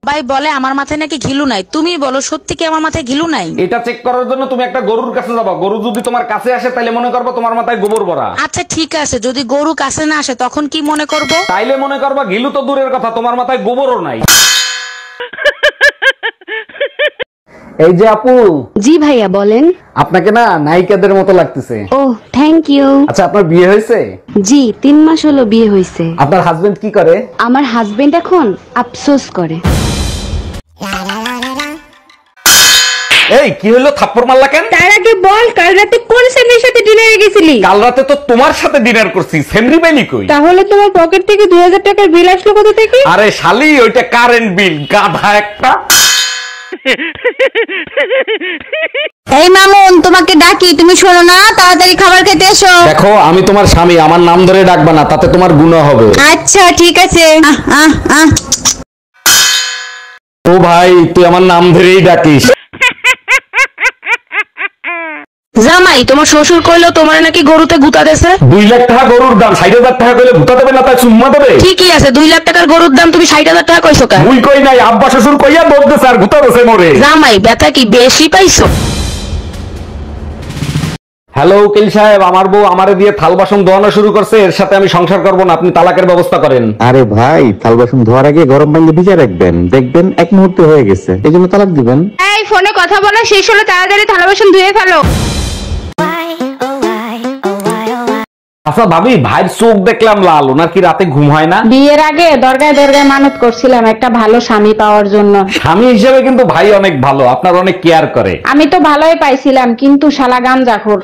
ভাই বলে আমার মাথায় নাকি ঘিলু নাই, তুমি বলো সত্যি কি আমার মাথায় ঘিলু নাই? এটা চেক করার জন্য তুমি একটা গরুর কাছে যাবা। গরু যদি তোমার কাছে আসে তাহলে মনে করবা তোমার মাথায় গোবর ভরা। আচ্ছা ঠিক আছে, যদি গরু কাছে না আসে তখন কি মনে করব? তাইলে মনে করবা ঘিলু তো দূরের কথা, তোমার মাথায় গোবরও নাই। এই যে আপু। জি ভাইয়া বলেন। আপনাকে না নায়িকাদের মতো লাগতেছে। ও থ্যাংক ইউ। আচ্ছা আপনার বিয়ে হয়েছে? জি 3 মাস হলো বিয়ে হয়েছে। আপনার হাজবেন্ড কি করে? আমার হাজবেন্ড এখন আফসোস করে। এই কি হলো, থাপ্পড় মারলা কেন? তার আগে বল কাল রাতে কোন সেমরির সাথে ডিনারে গেছিলি? কাল রাতে তো তোমার সাথে ডিনার করছি, সেমরি পাইনি কই? তাহলে তোমার পকেট থেকে 2000 টাকার বিল আসলো কোথা থেকে? আরে শালি ওইটা কারেন্ট বিল, গাধা একটা। এই মামুন তোমাকে ডাকি, তুমি শোনো না, তাড়াতাড়ি খাবার খেতে এসো। দেখো আমি তোমার স্বামী, আমার নাম ধরে ডাকবা না, তাতে তোমার গুনাহ হবে। আচ্ছা ঠিক আছে। ও ভাই তুই আমার নাম ধরেই ডাকিস। জামাই তোমার শ্বশুর কইলো তোমার নাকি গরুতে গুতা দেছে। 2 লাখ টাকা গরুর দাম, 60,000 টাকা কইলে ভুতা দেবে না, তাই চুম্মা দেবে? ঠিকই আছে, 2 লাখ টাকার গরুর দাম তুমি 60,000 টাকা কইছো কেন? মুই কই নাই, আব্বা শ্বশুর কইয়া দোষ দেছে আর ভুতা দেছে মোরে। জামাই ব্যথা কি বেশি পাইছো? হ্যালো উকিল সাহেব, আমার বউ আমারে দিয়ে থাল বাসন ধোয়ানো শুরু করছে, এর সাথে আমি সংসার করব না, আপনি তালাকের ব্যবস্থা করেন। আরে ভাই থাল বাসন ধোয়ার আগে গরম পানিতে ভিজে রাখবেন, দেখবেন 1 মুহূর্তে হয়ে গেছে, এই জন্য তালাক দিবেন। এই ফোনে কথা বলা শেষ হলো, তাড়াতাড়ি থালা বাসন ধুয়ে ফেলো। আচ্ছা ভাবি, ভাইয়ের চোখ দেখলাম লাল, ওনার কি রাতে ঘুম হয় না? বিয়ের আগে দরগায় দরগায় মানত করছিলাম একটা ভালো স্বামী পাওয়ার জন্য। স্বামী হিসেবে কিন্তু ভাই অনেক ভালো, আপনার অনেক কেয়ার করে। আমি তো ভালোই পাইছিলাম, কিন্তু শালা গাঞ্জাখোর।